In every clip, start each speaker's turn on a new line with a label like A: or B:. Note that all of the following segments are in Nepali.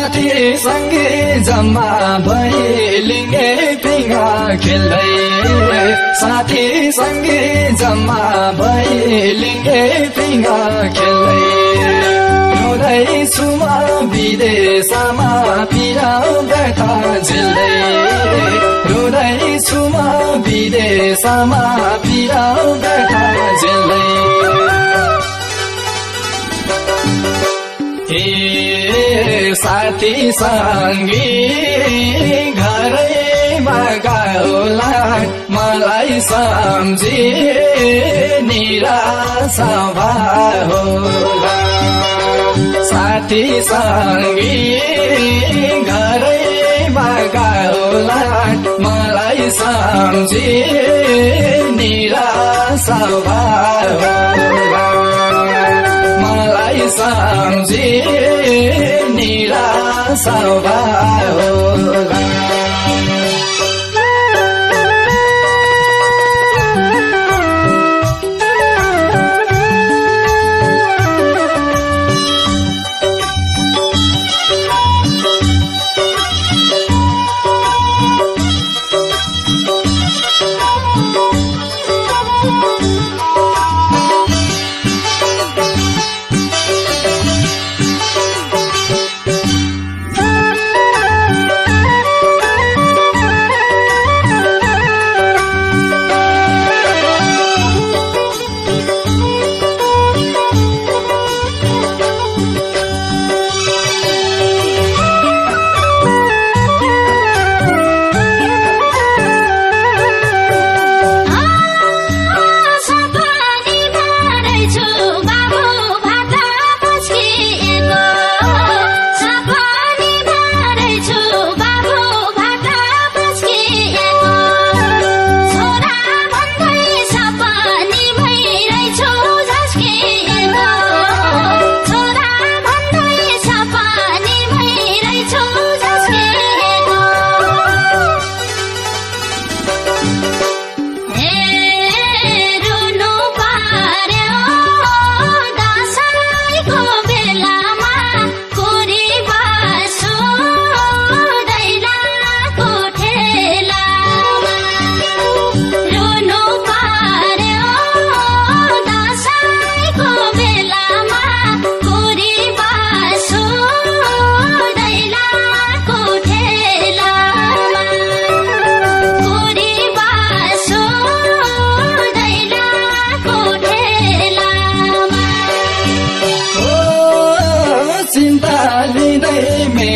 A: साथी सँगै जम्मा भैलिङ्गे पिङा खेल्दै साथी सँगै जम्मा भैलिङ्गे पिङा खेल्दै रुँदैछु म विदेशमा पिराउ व्यथा झेल्दै रुँदैछु म विदेशमा पिराउ व्यथा झेल्दै साथी सँगै घरैमा गाउला मलाई सम्झी निराशा होला साथी सँगै घरैमा गाउला मलाई सम्झी निराशा होला मलाई सम्झी निराशा होला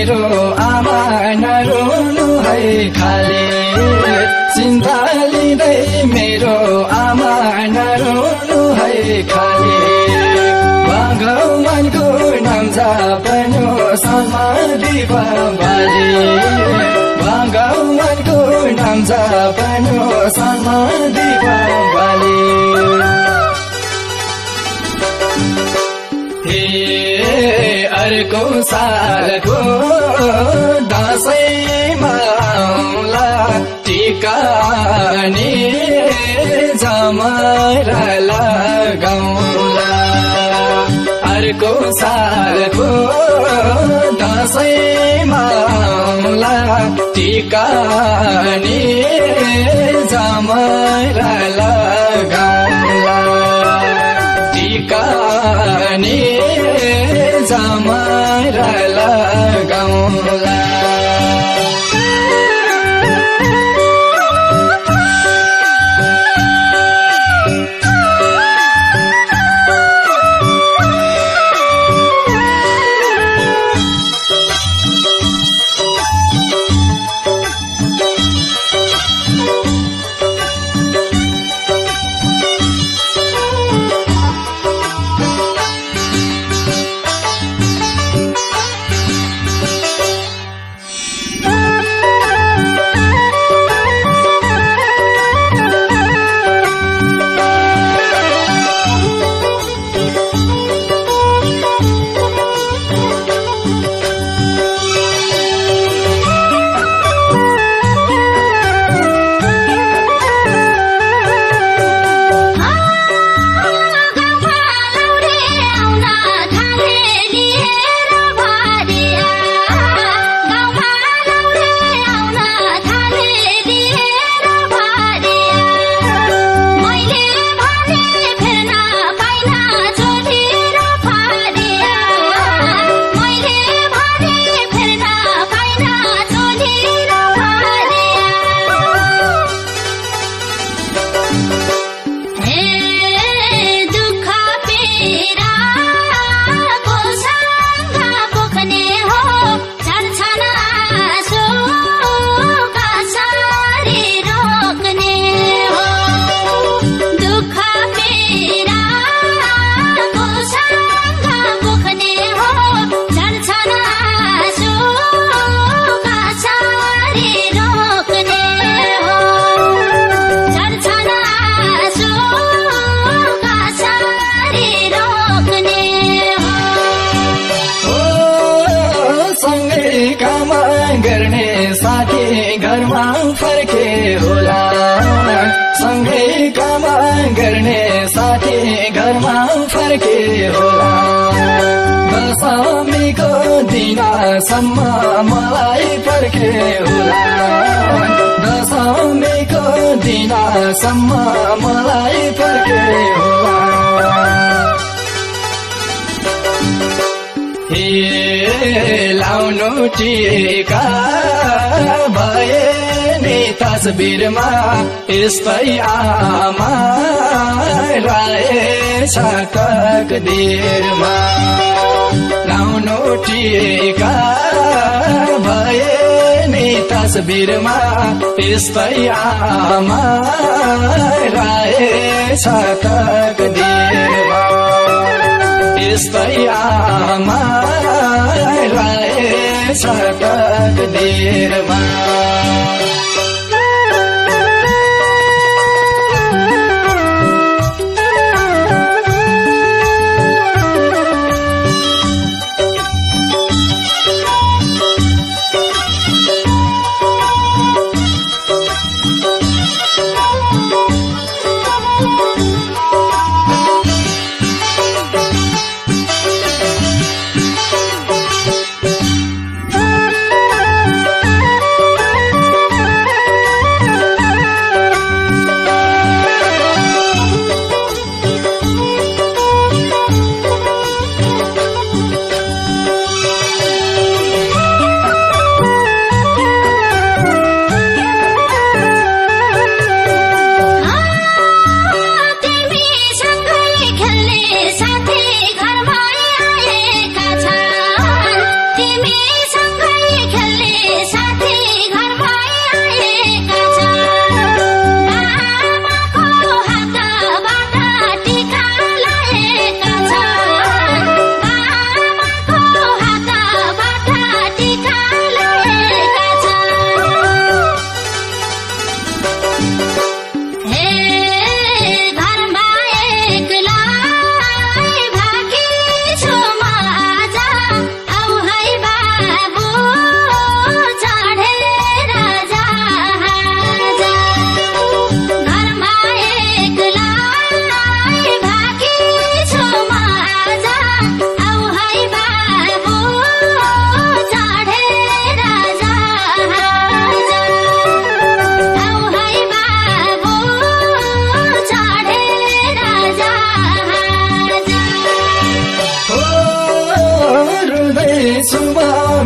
A: मेरो आमा नरुनु है खाली चिन्ता लिँदै मेरो आमा नरुनु है खाली भगवानको नाम जपनु समाधि बाली भगवानको नाम जपनु समाधि बाली अर्को सालको दशैँमा आउला टीका नि जमारा लगाउला अर्को सालको दशैँमा आउला टीका नि जमारा लगाउला टीका नि जमारा लगाउला सँगै काम गर्ने साथी घरमा फर्के होला सँगै काम गर्ने साथी घरमा फर्के होला दशमीको दिनसम्म मलाई फर्के होला दशमीको दिनसम्म मलाई फर्के होला हे लाउनु टीका भए नि तस्बिरमा यस्तै आमा रहेछ तकदिरमा लाउनु टीका भए नि तस्बिरमा यस्तै आमा रहेछ तकदिरमा यस्तै आमा रहेछ तकदिरमा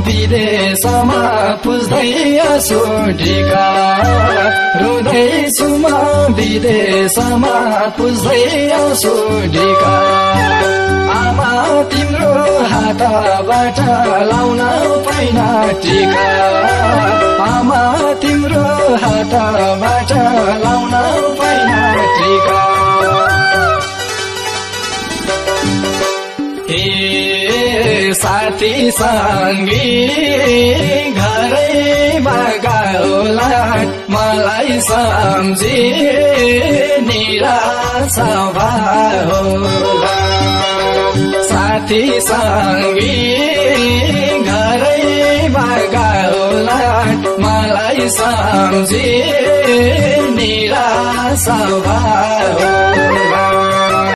A: विदेशमा पुज्दै आँसु ढिका रुँदैछु म विदेशमा पुज्दै आँसु ढिका आमा तिम्रो हातबाट लाउन पाइन टिका आमा तिम्रो हातबाट लाउन पाइन टिका साथी सँगी घरैमा गाउला मलाई सम्झी निराशा होला साथी सँगी घरैमा गाउला मलाई सम्झी निराशा होला